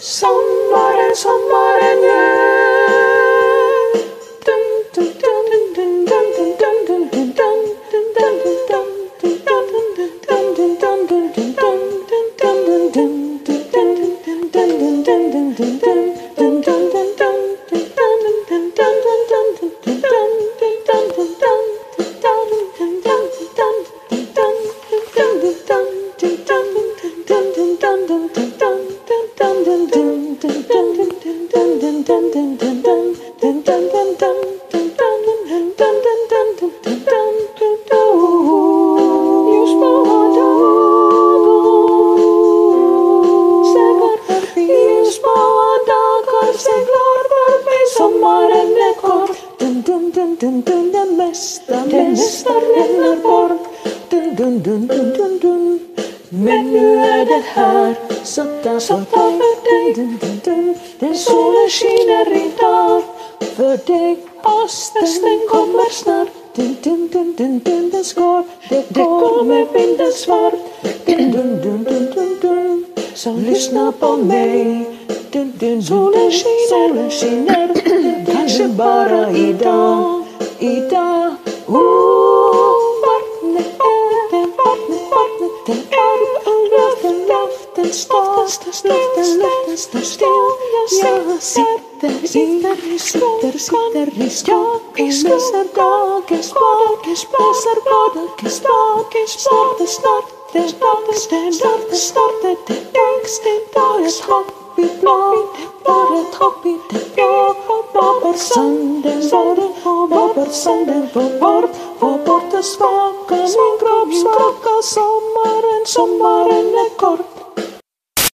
Sommaren, sommaren gör. Dun, dun, dun, dun, dun, dun, dun, dun, dun, dun, dun, dun, dun, den mesta ränner bort. Dun, dun, dun, dun, dun, dun. Men nu är det här, sutta för dig. Dun, dun, dun. Den solen skiner idag för dig. Hösten kommer snart. Dun, dun, dun, dun, dun. Den skår, det går med vinden svart. Dun, dun, dun, dun, dun, dun. Så lyssna på mig. Dun, dun, solen skiner. Kanske bara idag. Idag, vattnet luften står still. Jag sitter i skog och läser dagens blad. Snart är det dags. Bara ett hopp i blå. Var bort sanden, var bort det svaka. Min kropp, sommaren är kort.